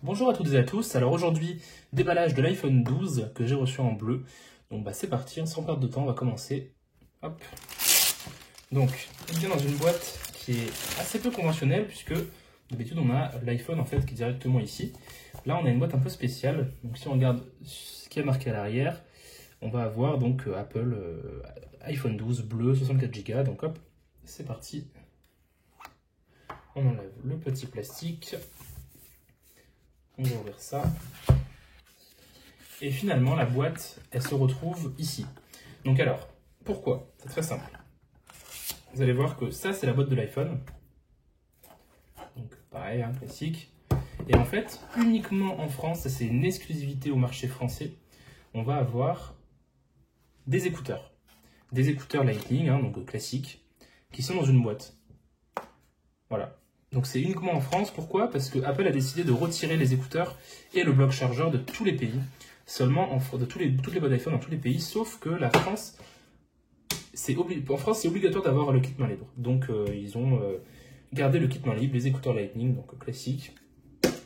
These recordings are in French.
Bonjour à toutes et à tous, alors aujourd'hui, déballage de l'iPhone 12 que j'ai reçu en bleu. Donc bah c'est parti, sans perdre de temps, on va commencer. Hop. Donc, il vient dans une boîte qui est assez peu conventionnelle puisque d'habitude on a l'iPhone en fait qui est directement ici. Là on a une boîte un peu spéciale, donc si on regarde ce qui est marqué à l'arrière, on va avoir donc Apple iPhone 12 bleu 64 Go, donc hop, c'est parti. On enlève le petit plastique. On va ouvrir ça. Et finalement, la boîte, elle se retrouve ici. Donc alors, pourquoi? C'est très simple. Vous allez voir que ça, c'est la boîte de l'iPhone. Donc pareil, hein, classique. Et en fait, uniquement en France, c'est une exclusivité au marché français, on va avoir des écouteurs. Des écouteurs Lightning, hein, donc classiques, qui sont dans une boîte. Voilà. Donc c'est uniquement en France. Pourquoi? Parce que Apple a décidé de retirer les écouteurs et le bloc chargeur de tous les pays. Seulement de toutes les boîtes d'iPhone dans tous les pays, sauf que la France, en France, c'est obligatoire d'avoir le kit main libre. Donc ils ont gardé le kit main libre, les écouteurs Lightning, donc classique.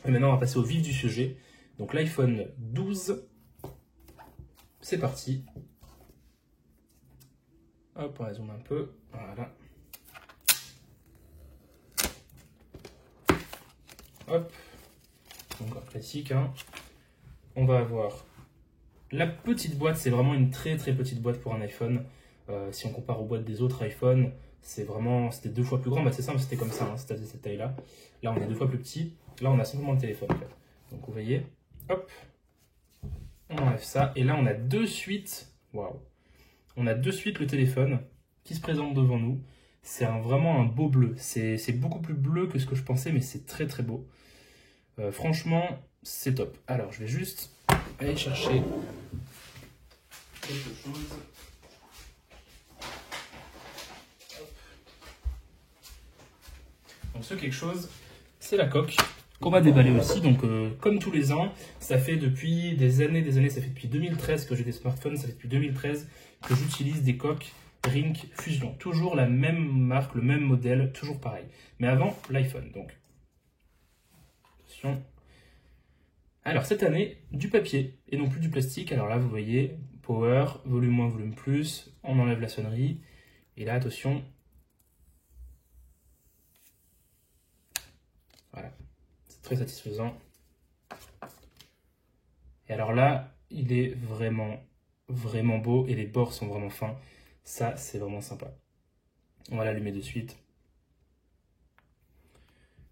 Et maintenant on va passer au vif du sujet. Donc l'iPhone 12, c'est parti. Hop, on zoome un peu. Voilà. Hop, donc un classique, hein. On va avoir la petite boîte, c'est vraiment une très très petite boîte pour un iPhone. Si on compare aux boîtes des autres iPhones, c'était 2 fois plus grand. Bah c'est simple, c'était comme ça, hein, c'était cette taille-là. Là, on est 2 fois plus petit. Là, on a simplement le téléphone. En fait. Donc vous voyez, hop, on enlève ça. Et là, on a de suite, waouh, on a de suite le téléphone qui se présente devant nous. C'est vraiment un beau bleu. C'est beaucoup plus bleu que ce que je pensais, mais c'est très très beau. Franchement, c'est top. Alors, je vais juste aller chercher quelque chose. Donc, ce quelque chose, c'est la coque qu'on va déballer aussi. Donc, comme tous les ans, ça fait depuis des années, ça fait depuis 2013 que j'ai des smartphones, ça fait depuis 2013 que j'utilise des coques Rink Fusion. Toujours la même marque, le même modèle, toujours pareil. Mais avant, l'iPhone. Donc, attention. Alors cette année, du papier et non plus du plastique. Alors là, vous voyez, power, volume moins, volume plus, on enlève la sonnerie. Et là, attention. Voilà, c'est très satisfaisant. Et alors là, il est vraiment, vraiment beau et les bords sont vraiment fins. Ça, c'est vraiment sympa. On va l'allumer de suite.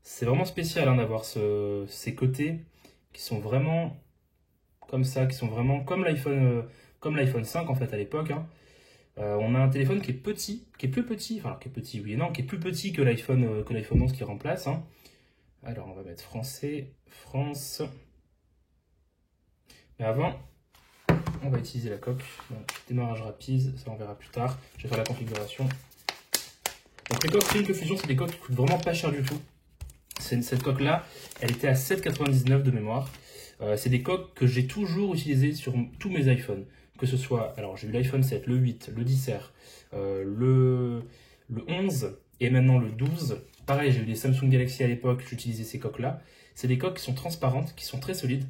C'est vraiment spécial hein, d'avoir ces côtés qui sont vraiment comme ça, qui sont vraiment comme l'iPhone 5 en fait à l'époque. Hein. On a un téléphone qui est petit, qui est plus petit, enfin qui est petit, oui et non, qui est plus petit que l'iPhone 11 qui remplace. Hein. Alors on va mettre français, France. Mais avant, on va utiliser la coque. Donc, démarrage rapide, ça on verra plus tard. Je vais faire la configuration. Donc les coques Rink Fusion, c'est des coques qui coûtent vraiment pas cher du tout. Cette coque-là, elle était à 7,99 de mémoire. C'est des coques que j'ai toujours utilisées sur tous mes iPhones. Que ce soit, alors j'ai eu l'iPhone 7, le 8, le 10R, le 11 et maintenant le 12. Pareil, j'ai eu des Samsung Galaxy à l'époque, j'utilisais ces coques-là. C'est des coques qui sont transparentes, qui sont très solides.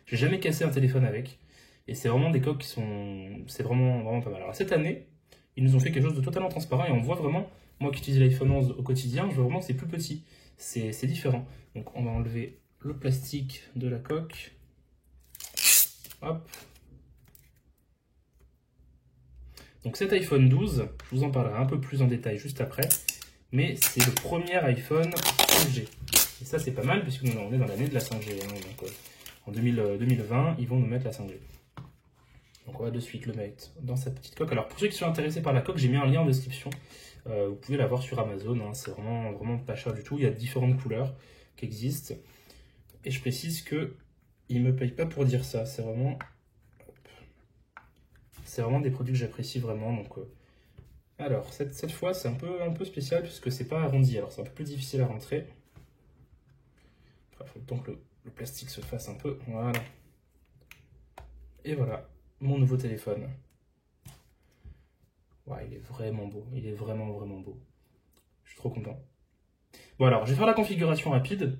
J'ai jamais cassé un téléphone avec. Et c'est vraiment des coques qui sont... C'est vraiment, vraiment pas mal. Alors cette année, ils nous ont fait quelque chose de totalement transparent et on voit vraiment, moi qui utilise l'iPhone 11 au quotidien, je vois vraiment que c'est plus petit. C'est différent. Donc on va enlever le plastique de la coque. Hop. Donc cet iPhone 12, je vous en parlerai un peu plus en détail juste après. Mais c'est le premier iPhone 5G. Et ça c'est pas mal puisque on est dans l'année de la 5G. Hein, donc, en 2020, ils vont nous mettre la 5G. Donc on va de suite le mettre dans sa petite coque. Alors pour ceux qui sont intéressés par la coque, j'ai mis un lien en description. Vous pouvez la voir sur Amazon, hein. C'est vraiment, vraiment pas cher du tout. Il y a différentes couleurs qui existent. Et je précise que ils ne me payent pas pour dire ça. C'est vraiment des produits que j'apprécie vraiment. Donc, alors, cette fois, c'est un peu spécial puisque c'est pas arrondi. Alors c'est un peu plus difficile à rentrer. Il faut le temps que le plastique se fasse un peu. Voilà. Et voilà, mon nouveau téléphone. Ouais, il est vraiment beau. Il est vraiment, vraiment beau. Je suis trop content. Bon alors, je vais faire la configuration rapide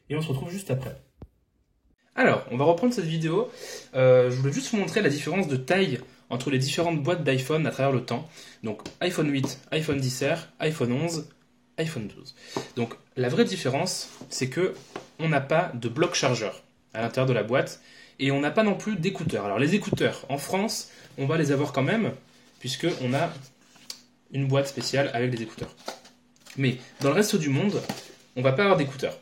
et on se retrouve juste après. Alors, on va reprendre cette vidéo. Je voulais juste vous montrer la différence de taille entre les différentes boîtes d'iPhone à travers le temps. Donc iPhone 8, iPhone XR, iPhone 11, iPhone 12. Donc la vraie différence, c'est que on n'a pas de bloc chargeur à l'intérieur de la boîte et on n'a pas non plus d'écouteurs. Alors les écouteurs, en France, on va les avoir quand même puisqu'on a une boîte spéciale avec des écouteurs. Mais dans le reste du monde, on va pas avoir d'écouteurs.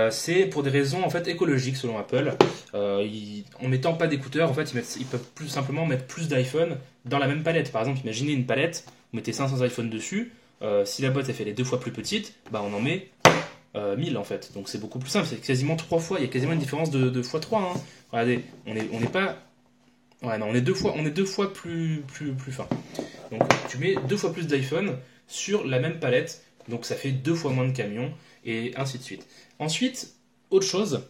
C'est pour des raisons en fait écologiques selon Apple. En mettant pas d'écouteurs, en fait, ils peuvent plus simplement mettre plus d'iPhone dans la même palette. Par exemple, imaginez une palette, vous mettez 500 iPhones dessus. Si la boîte elle fait les 2 fois plus petite, bah on en met 1000 en fait. Donc c'est beaucoup plus simple. C'est quasiment 3 fois. Il y a quasiment une différence de fois 3. Hein. Regardez, on n'est pas. Ouais, non, on est deux fois plus fin. Donc tu mets 2 fois plus d'iPhone sur la même palette. Donc ça fait 2 fois moins de camions et ainsi de suite. Ensuite, autre chose,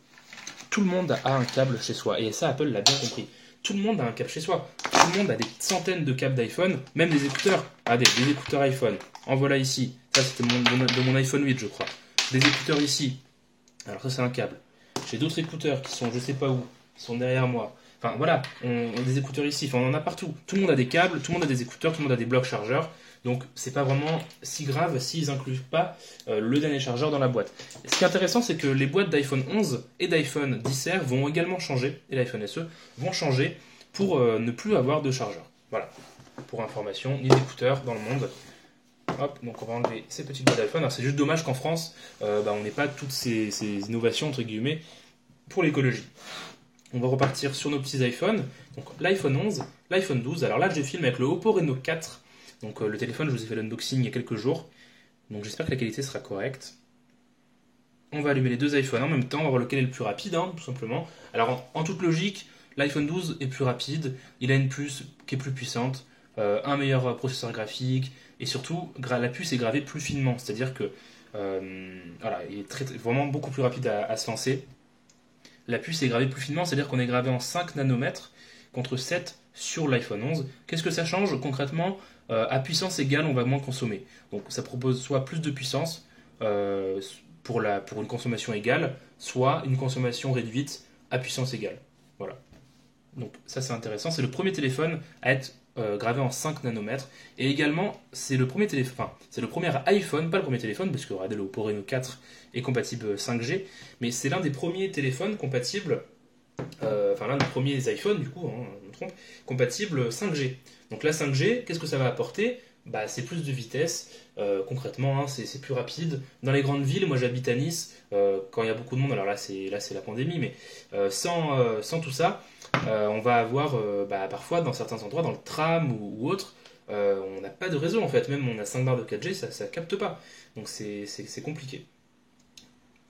tout le monde a un câble chez soi. Et ça, Apple l'a bien compris. Tout le monde a un câble chez soi. Tout le monde a des centaines de câbles d'iPhone, même des écouteurs. Regardez, des écouteurs iPhone. En voilà ici. Ça, c'était de mon iPhone 8, je crois. Des écouteurs ici. Alors ça, c'est un câble. J'ai d'autres écouteurs qui sont je sais pas où, qui sont derrière moi. Enfin voilà, on a des écouteurs ici. Enfin, on en a partout. Tout le monde a des câbles, tout le monde a des écouteurs, tout le monde a des blocs chargeurs. Donc c'est pas vraiment si grave s'ils incluent pas le dernier chargeur dans la boîte. Et ce qui est intéressant, c'est que les boîtes d'iPhone 11 et d'iPhone XR vont également changer, et l'iPhone SE vont changer pour ne plus avoir de chargeur. Voilà, pour information, ni d'écouteurs dans le monde. Hop, donc on va enlever ces petites boîtes d'iPhone. Alors c'est juste dommage qu'en France, on n'ait pas toutes ces innovations entre guillemets pour l'écologie. On va repartir sur nos petits iPhones. Donc l'iPhone 11, l'iPhone 12. Alors là, je filme avec le Oppo Reno 4. Donc le téléphone, je vous ai fait l'unboxing il y a quelques jours. Donc j'espère que la qualité sera correcte. On va allumer les 2 iPhones en même temps. On va voir lequel est le plus rapide, hein, tout simplement. Alors en toute logique, l'iPhone 12 est plus rapide. Il a une puce qui est plus puissante, un meilleur processeur graphique. Et surtout, la puce est gravée plus finement. C'est-à-dire que voilà, il est vraiment beaucoup plus rapide à se lancer. La puce est gravée plus finement, c'est-à-dire qu'on est gravé en 5 nanomètres contre 7 sur l'iPhone 11. Qu'est-ce que ça change concrètement? À puissance égale, on va moins consommer. Donc ça propose soit plus de puissance pour une consommation égale, soit une consommation réduite à puissance égale. Voilà. Donc ça c'est intéressant. C'est le premier téléphone à être gravé en 5 nanomètres. Et également, c'est le premier téléphone, c'est le premier iPhone, pas le premier téléphone, parce que regardez, le Oppo Reno 4 est compatible 5G, mais c'est l'un des premiers téléphones compatibles, l'un des premiers iPhones, du coup, hein, je me trompe, compatible 5G. Donc la 5G, qu'est-ce que ça va apporter? C'est plus de vitesse, concrètement, hein, c'est plus rapide. Dans les grandes villes, moi j'habite à Nice, quand il y a beaucoup de monde, alors là c'est la pandémie, mais sans tout ça, on va avoir parfois dans certains endroits, dans le tram ou autre, on n'a pas de réseau en fait, même on a 5 barres de 4G, ça capte pas. Donc c'est compliqué.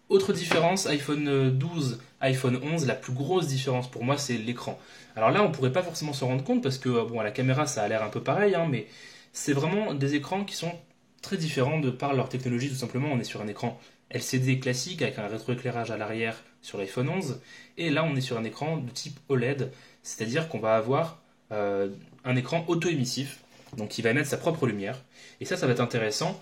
Autre différence, iPhone 12, iPhone 11, la plus grosse différence pour moi c'est l'écran. Alors là on pourrait pas forcément s'en rendre compte parce que à la caméra ça a l'air un peu pareil, hein, mais c'est vraiment des écrans qui sont très différents de par leur technologie tout simplement. On est sur un écran LCD classique avec un rétroéclairage à l'arrière sur l'iPhone 11 et là on est sur un écran de type OLED, c'est-à-dire qu'on va avoir un écran auto-émissif, donc il va émettre sa propre lumière. Et ça va être intéressant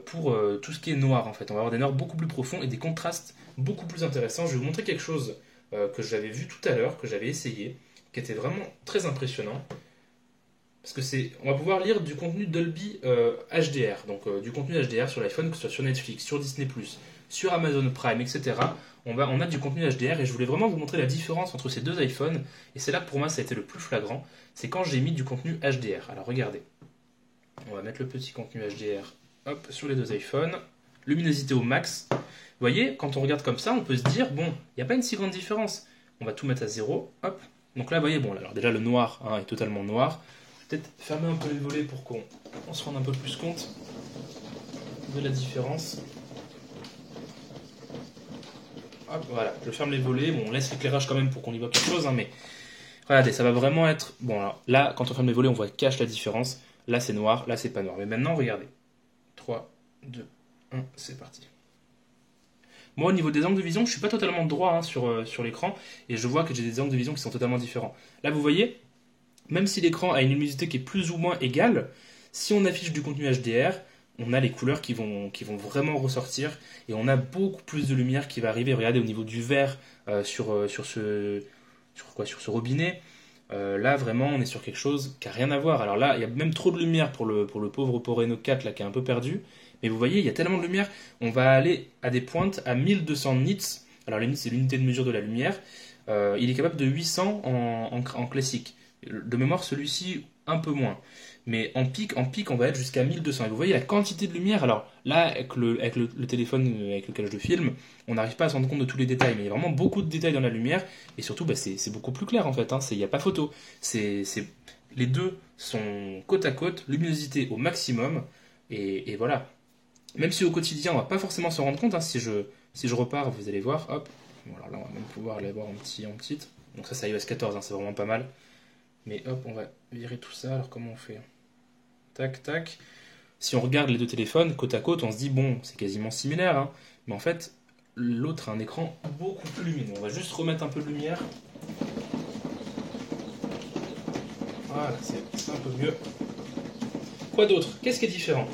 pour tout ce qui est noir en fait. On va avoir des noirs beaucoup plus profonds et des contrastes beaucoup plus intéressants. Je vais vous montrer quelque chose que j'avais vu tout à l'heure, que j'avais essayé, qui était vraiment très impressionnant. Parce que on va pouvoir lire du contenu Dolby HDR, donc du contenu HDR sur l'iPhone, que ce soit sur Netflix, sur Disney+, sur Amazon Prime, etc. On a du contenu HDR et je voulais vraiment vous montrer la différence entre ces 2 iPhones. Et c'est là que pour moi ça a été le plus flagrant, c'est quand j'ai mis du contenu HDR. Alors regardez. On va mettre le petit contenu HDR hop, sur les 2 iPhones. Luminosité au max. Vous voyez, quand on regarde comme ça, on peut se dire, bon, il n'y a pas une si grande différence. On va tout mettre à 0. Hop. Donc là, vous voyez, bon, alors déjà le noir est totalement noir. Peut-être fermer un peu les volets pour qu'on se rende un peu plus compte de la différence. Hop, voilà, je ferme les volets. Bon, on laisse l'éclairage quand même pour qu'on y voit quelque chose, hein, mais regardez, ça va vraiment être... Bon, alors là, quand on ferme les volets, on voit cache la différence. Là, c'est noir, là, c'est pas noir. Mais maintenant, regardez. 3, 2, 1, c'est parti. Moi, au niveau des angles de vision, je suis pas totalement droit sur l'écran. Et je vois que j'ai des angles de vision qui sont totalement différents. Là, vous voyez, même si l'écran a une luminosité qui est plus ou moins égale, si on affiche du contenu HDR, on a les couleurs qui vont vraiment ressortir et on a beaucoup plus de lumière qui va arriver. Regardez au niveau du vert sur ce robinet. Là vraiment on est sur quelque chose qui a rien à voir. Alors là il y a même trop de lumière pour le pauvre Oppo Reno 4 là qui est un peu perdu. Mais vous voyez il y a tellement de lumière, on va aller à des pointes à 1200 nits. Alors les nits c'est l'unité de mesure de la lumière. Il est capable de 800 en classique. De mémoire celui-ci un peu moins. Mais en pic, on va être jusqu'à 1200. Et vous voyez la quantité de lumière. Alors là, avec le téléphone avec lequel je filme, on n'arrive pas à se rendre compte de tous les détails. Mais il y a vraiment beaucoup de détails dans la lumière. Et surtout, bah, c'est beaucoup plus clair en fait. Hein. Il n'y a pas photo. Les deux sont côte à côte, luminosité au maximum. Et voilà. Même si au quotidien, on va pas forcément se rendre compte. Hein. Si je repars, vous allez voir. Hop. Bon, alors là, on va même pouvoir aller voir en petite. Donc ça, c'est iOS 14. Hein, c'est vraiment pas mal. Mais hop, on va virer tout ça. Alors comment on fait? Tac, tac. Si on regarde les deux téléphones côte à côte, on se dit bon, c'est quasiment similaire, hein. Mais en fait, l'autre a un écran beaucoup plus lumineux. On va juste remettre un peu de lumière. Voilà, c'est un peu mieux. Quoi d'autre? Qu'est-ce qui est différent?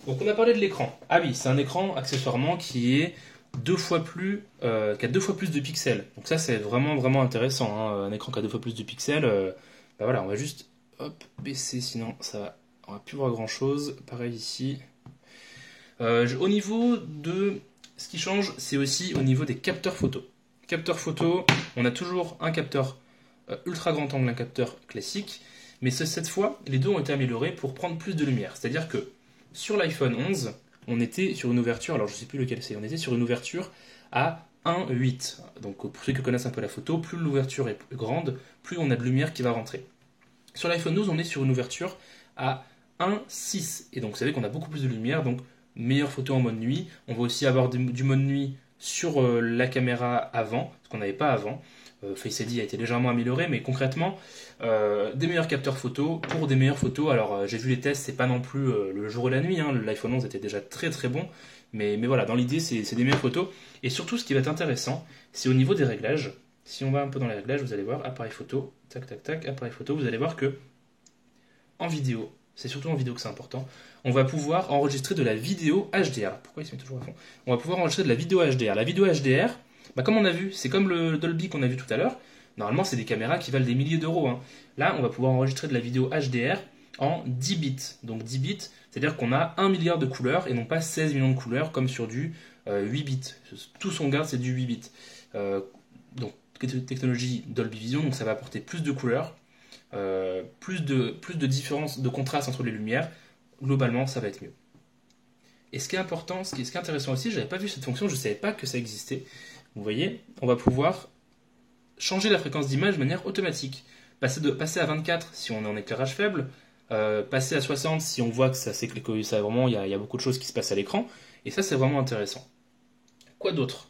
Donc on a parlé de l'écran. Ah oui, c'est un écran accessoirement qui est qui a 2 fois plus de pixels. Donc ça c'est vraiment vraiment intéressant, hein. Un écran qui a 2 fois plus de pixels. Bah voilà, on va juste hop baisser, sinon ça va. On va plus voir grand chose. Pareil ici. Au niveau de ce qui change, c'est aussi au niveau des capteurs photo. Capteur photo, on a toujours un capteur ultra grand angle, un capteur classique, mais cette fois, les deux ont été améliorés pour prendre plus de lumière. C'est-à-dire que sur l'iPhone 11, on était sur une ouverture, alors je ne sais plus lequel c'est, on était sur une ouverture à 1,8. Donc pour ceux qui connaissent un peu la photo, plus l'ouverture est grande, plus on a de lumière qui va rentrer. Sur l'iPhone 12, on est sur une ouverture à 1,6. Et donc vous savez qu'on a beaucoup plus de lumière, donc meilleure photo en mode nuit. On va aussi avoir du mode nuit sur la caméra avant, ce qu'on n'avait pas avant. Face ID a été légèrement amélioré, mais concrètement, des meilleurs capteurs photo pour des meilleures photos. Alors j'ai vu les tests, c'est pas non plus le jour et la nuit, hein. L'iPhone 11 était déjà très très bon, mais voilà, dans l'idée c'est des meilleures photos. Et surtout ce qui va être intéressant, c'est au niveau des réglages. Si on va un peu dans les réglages, vous allez voir, appareil photo, tac tac tac, appareil photo, vous allez voir que en vidéo, c'est surtout en vidéo que c'est important, on va pouvoir enregistrer de la vidéo HDR. Pourquoi il se met toujours à fond? On va pouvoir enregistrer de la vidéo HDR. La vidéo HDR, bah comme on a vu, c'est comme le Dolby qu'on a vu tout à l'heure. Normalement, c'est des caméras qui valent des milliers d'euros, hein. Là, on va pouvoir enregistrer de la vidéo HDR en 10 bits. Donc 10 bits, c'est-à-dire qu'on a 1 milliard de couleurs et non pas 16 millions de couleurs comme sur du 8 bits. Tout son garde, c'est du 8 bits. Donc technologie Dolby Vision, donc ça va apporter plus de couleurs, plus de différence de contraste entre les lumières. Globalement, ça va être mieux. Et ce qui est important, ce qui est intéressant aussi, je n'avais pas vu cette fonction, je ne savais pas que ça existait. Vous voyez, on va pouvoir changer la fréquence d'image de manière automatique. Passer à 24 si on est en éclairage faible, passer à 60 si on voit que ça vraiment, il y a beaucoup de choses qui se passent à l'écran. Et ça, c'est vraiment intéressant. Quoi d'autre?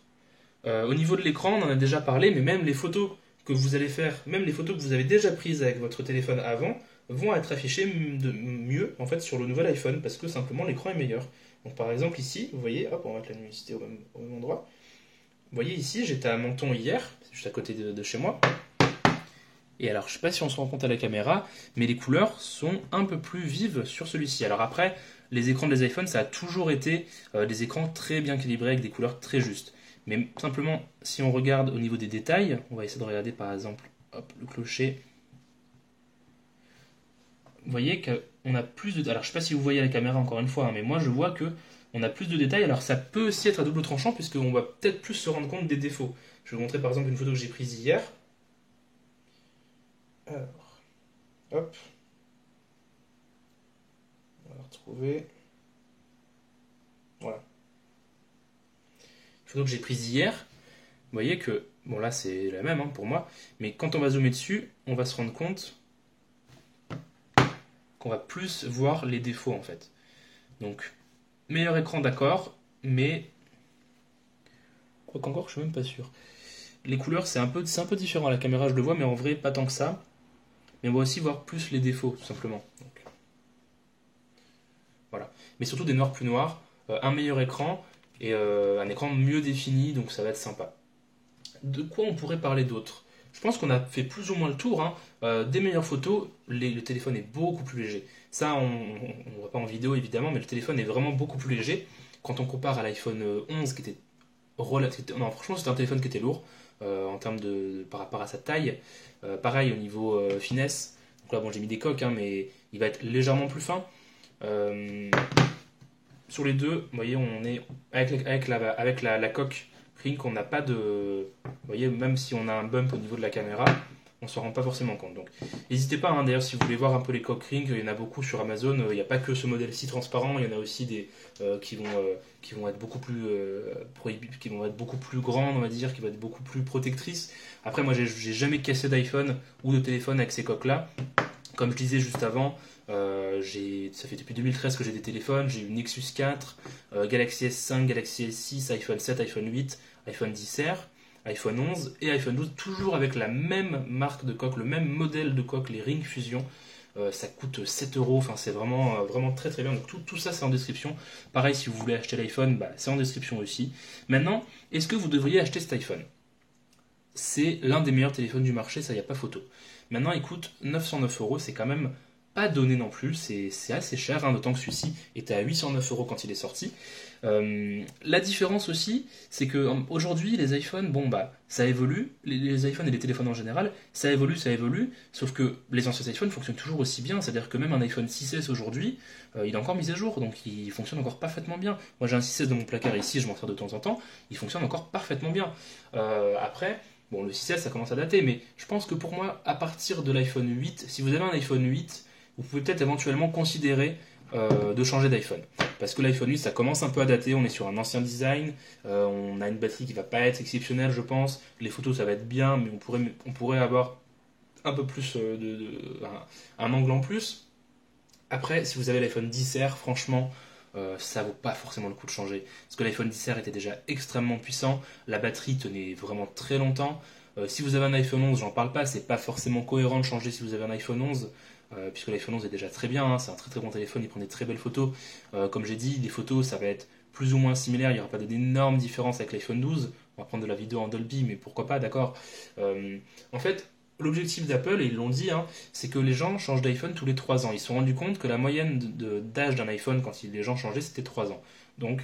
Au niveau de l'écran, on en a déjà parlé, mais même les photos que vous allez faire, même les photos que vous avez déjà prises avec votre téléphone avant, vont être affichées mieux en fait sur le nouvel iPhone parce que simplement l'écran est meilleur. Donc par exemple ici, vous voyez, hop, on va mettre la luminosité au même endroit. Vous voyez ici, j'étais à Menton hier, c'est juste à côté de chez moi. Et alors, je ne sais pas si on se rend compte à la caméra, mais les couleurs sont un peu plus vives sur celui-ci. Alors après, les écrans des iPhones, ça a toujours été des écrans très bien calibrés avec des couleurs très justes. Mais simplement, si on regarde au niveau des détails, on va essayer de regarder par exemple hop, le clocher. Vous voyez qu'on a plus de... Alors je ne sais pas si vous voyez à la caméra encore une fois, hein, mais moi je vois qu'on a plus de détails. Alors ça peut aussi être à double tranchant puisqu'on va peut-être plus se rendre compte des défauts. Je vais vous montrer par exemple une photo que j'ai prise hier. Alors, hop. On va la retrouver. Voilà. Photo que j'ai prise hier, vous voyez que, bon là c'est la même hein, pour moi, mais quand on va zoomer dessus, on va se rendre compte qu'on va plus voir les défauts en fait. Donc, meilleur écran d'accord, mais, quoi qu'encore je suis même pas sûr. Les couleurs c'est un peu différent à la caméra, je le vois, mais en vrai pas tant que ça. Mais on va aussi voir plus les défauts tout simplement. Donc, voilà. Mais surtout des noirs plus noirs, un meilleur écran, et un écran mieux défini, donc ça va être sympa. De quoi on pourrait parler d'autre? je pense qu'on a fait plus ou moins le tour, hein. Des meilleures photos, le téléphone est beaucoup plus léger. Ça, on ne voit pas en vidéo évidemment, mais le téléphone est vraiment beaucoup plus léger. Quand on compare à l'iPhone 11 qui était non, franchement, c'était un téléphone qui était lourd en termes par rapport à sa taille. Pareil au niveau finesse. Donc là, bon, j'ai mis des coques, hein, mais il va être légèrement plus fin. Sur les deux, vous voyez, on est avec la coque Ring, on n'a pas de. Vous voyez, même si on a un bump au niveau de la caméra, on ne s'en rend pas forcément compte. Donc, n'hésitez pas, hein, d'ailleurs, si vous voulez voir un peu les coques Ring, il y en a beaucoup sur Amazon. Il n'y a pas que ce modèle-ci transparent, il y en a aussi des qui vont être beaucoup plus qui vont être beaucoup plus grandes, on va dire, qui vont être beaucoup plus protectrices. Après, moi, j'ai jamais cassé d'iPhone ou de téléphone avec ces coques-là. Comme je disais juste avant, ça fait depuis 2013 que j'ai des téléphones. J'ai eu Nexus 4, Galaxy S5, Galaxy S6, iPhone 7, iPhone 8, iPhone XR, iPhone 11 et iPhone 12, toujours avec la même marque de coque, le même modèle de coque, les Ring Fusion. Ça coûte 7 euros, enfin, c'est vraiment, vraiment très très bien. Donc tout ça c'est en description. Pareil, si vous voulez acheter l'iPhone, c'est en description aussi. Maintenant, est-ce que vous devriez acheter cet iPhone? C'est l'un des meilleurs téléphones du marché, ça y a pas photo. Maintenant, il coûte 909 euros, c'est quand même pas donné non plus, c'est assez cher, hein, d'autant que celui-ci était à 809 euros quand il est sorti. La différence aussi, c'est que aujourd'hui les iPhones, ça évolue, les iPhones et les téléphones en général, ça évolue, sauf que les anciens iPhones fonctionnent toujours aussi bien, c'est-à-dire que même un iPhone 6S aujourd'hui, il est encore mis à jour, donc il fonctionne encore parfaitement bien. Moi j'ai un 6S dans mon placard ici, je m'en sers de temps en temps, il fonctionne encore parfaitement bien. Après, bon, le 6S ça commence à dater, mais je pense que pour moi, à partir de l'iPhone 8, si vous avez un iPhone 8, vous pouvez peut-être éventuellement considérer de changer d'iPhone. Parce que l'iPhone 8, ça commence un peu à dater, on est sur un ancien design, on a une batterie qui va pas être exceptionnelle, je pense. Les photos, ça va être bien, mais on pourrait avoir un peu plus un angle en plus. Après, si vous avez l'iPhone XR, franchement, ça vaut pas forcément le coup de changer. Parce que l'iPhone XR était déjà extrêmement puissant, la batterie tenait vraiment très longtemps. Si vous avez un iPhone 11, j'en parle pas, c'est pas forcément cohérent de changer si vous avez un iPhone 11. Puisque l'iPhone 11 est déjà très bien, hein, c'est un très très bon téléphone, il prend des très belles photos. Comme j'ai dit, les photos ça va être plus ou moins similaire, il n'y aura pas d'énormes différences avec l'iPhone 12. On va prendre de la vidéo en Dolby, mais pourquoi pas, d'accord. En fait, l'objectif d'Apple, et ils l'ont dit, hein, c'est que les gens changent d'iPhone tous les 3 ans. Ils se sont rendus compte que la moyenne d'âge d'un iPhone quand les gens changeaient, c'était 3 ans. Donc,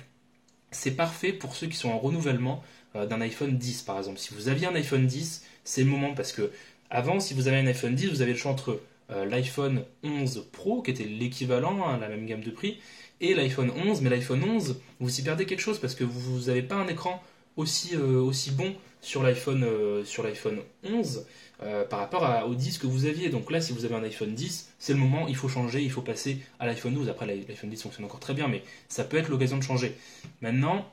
c'est parfait pour ceux qui sont en renouvellement d'un iPhone 10 par exemple. Si vous aviez un iPhone 10, c'est le moment parce que avant, si vous avez un iPhone 10, vous avez le choix entre l'iPhone 11 Pro, qui était l'équivalent, hein, la même gamme de prix, et l'iPhone 11, mais l'iPhone 11, vous y perdez quelque chose parce que vous n'avez pas un écran aussi bon sur l'iPhone 11 par rapport au 10 que vous aviez. Donc là, si vous avez un iPhone 10, c'est le moment, il faut changer, il faut passer à l'iPhone 12. Après, l'iPhone 10 fonctionne encore très bien, mais ça peut être l'occasion de changer. Maintenant,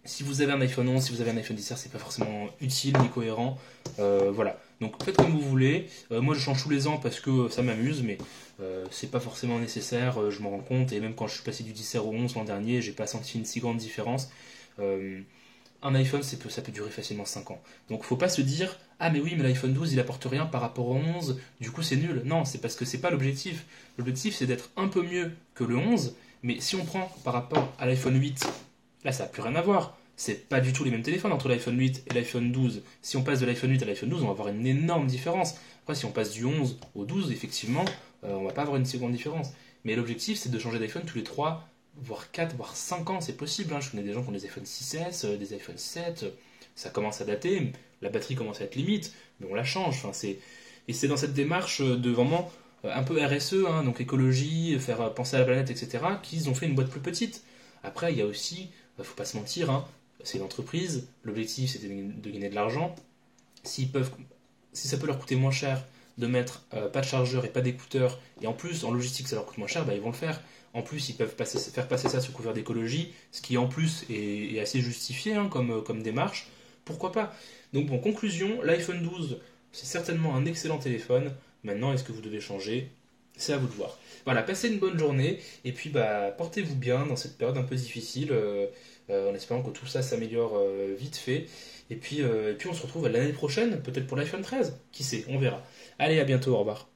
si vous avez un iPhone 11, si vous avez un iPhone XR, c'est pas forcément utile ni cohérent. Voilà. Donc faites comme vous voulez. Moi je change tous les ans parce que ça m'amuse, mais c'est pas forcément nécessaire, je m'en rends compte. Et même quand je suis passé du 10R au 11 l'an dernier, j'ai pas senti une si grande différence. Un iPhone, ça peut durer facilement 5 ans. Donc faut pas se dire ah mais oui mais l'iPhone 12 il apporte rien par rapport au 11, du coup c'est nul. Non, c'est parce que c'est pas l'objectif. L'objectif c'est d'être un peu mieux que le 11, mais si on prend par rapport à l'iPhone 8, là ça n'a plus rien à voir. C'est pas du tout les mêmes téléphones entre l'iPhone 8 et l'iPhone 12. Si on passe de l'iPhone 8 à l'iPhone 12, on va avoir une énorme différence. Après, si on passe du 11 au 12, effectivement, on va pas avoir une si grande différence. Mais l'objectif, c'est de changer d'iPhone tous les 3, voire 4, voire 5 ans. C'est possible, hein. Je connais des gens qui ont des iPhone 6S, des iPhone 7. Ça commence à dater. La batterie commence à être limite, mais on la change. Enfin, et c'est dans cette démarche de vraiment un peu RSE, hein, donc écologie, faire penser à la planète, etc., qu'ils ont fait une boîte plus petite. Après, il y a aussi, faut pas se mentir, hein, c'est une entreprise, l'objectif c'est de gagner de l'argent. Si ça peut leur coûter moins cher de mettre pas de chargeur et pas d'écouteurs, et en plus en logistique ça leur coûte moins cher, ils vont le faire. En plus ils peuvent faire passer ça sous couvert d'écologie, ce qui en plus est assez justifié, hein, comme démarche, pourquoi pas. Donc bon, conclusion, l'iPhone 12 c'est certainement un excellent téléphone. Maintenant, est-ce que vous devez changer? C'est à vous de voir. Voilà, passez une bonne journée, et puis portez-vous bien dans cette période un peu difficile, en espérant que tout ça s'améliore vite fait. Et puis on se retrouve l'année prochaine, peut-être pour l'iPhone 13. Qui sait, on verra. Allez, à bientôt, au revoir.